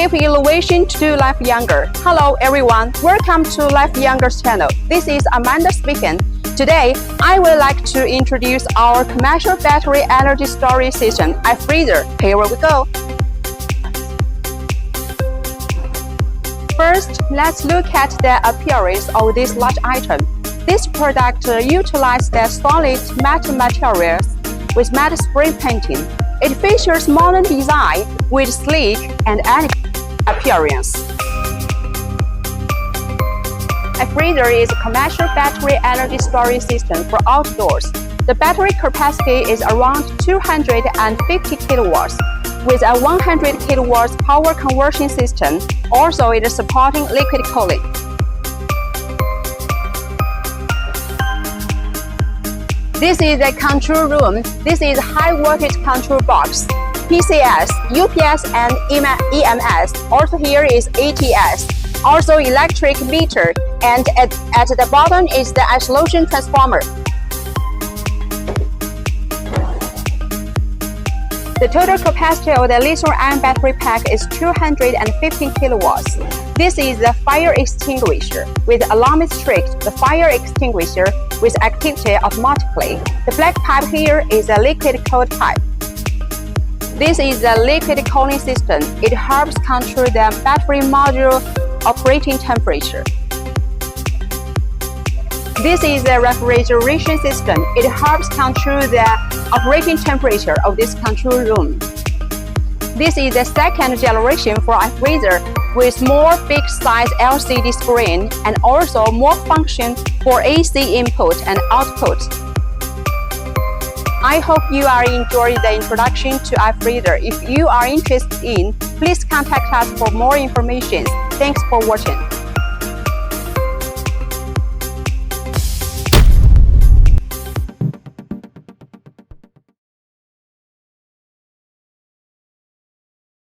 give innovation to LiFe-Younger. Hello everyone, welcome to LiFe-Younger's channel. This is Amanda speaking. Today, I would like to introduce our commercial battery energy storage system, System-iFreezer. Here we go. First, let's look at the appearance of this large item. This product utilizes the solid metal materials with matte spray painting. It features modern design with sleek and elegant appearance. System-iFreezer is a commercial battery energy storage system for outdoors. The battery capacity is around 250 kilowatts with a 100 kilowatts power conversion system. Also, it is supporting liquid cooling. This is the control room. This is high voltage control box, PCS, UPS, and EMS. Also here is ATS. Also electric meter, and at the bottom is the isolation transformer. The total capacity of the lithium-ion battery pack is 215 kilowatts. This is the fire extinguisher. With alarm restrict the fire extinguisher with activity automatically. The black pipe here is a liquid cold pipe. This is the liquid cooling system. It helps control the battery module operating temperature. This is the refrigeration system. It helps control the operating temperature of this control room. This is the second generation for System-iFreezer with more big size LCD screen and also more function for AC input and output. I hope you are enjoying the introduction to System-iFreezer. If you are interested in, please contact us for more information. Thanks for watching.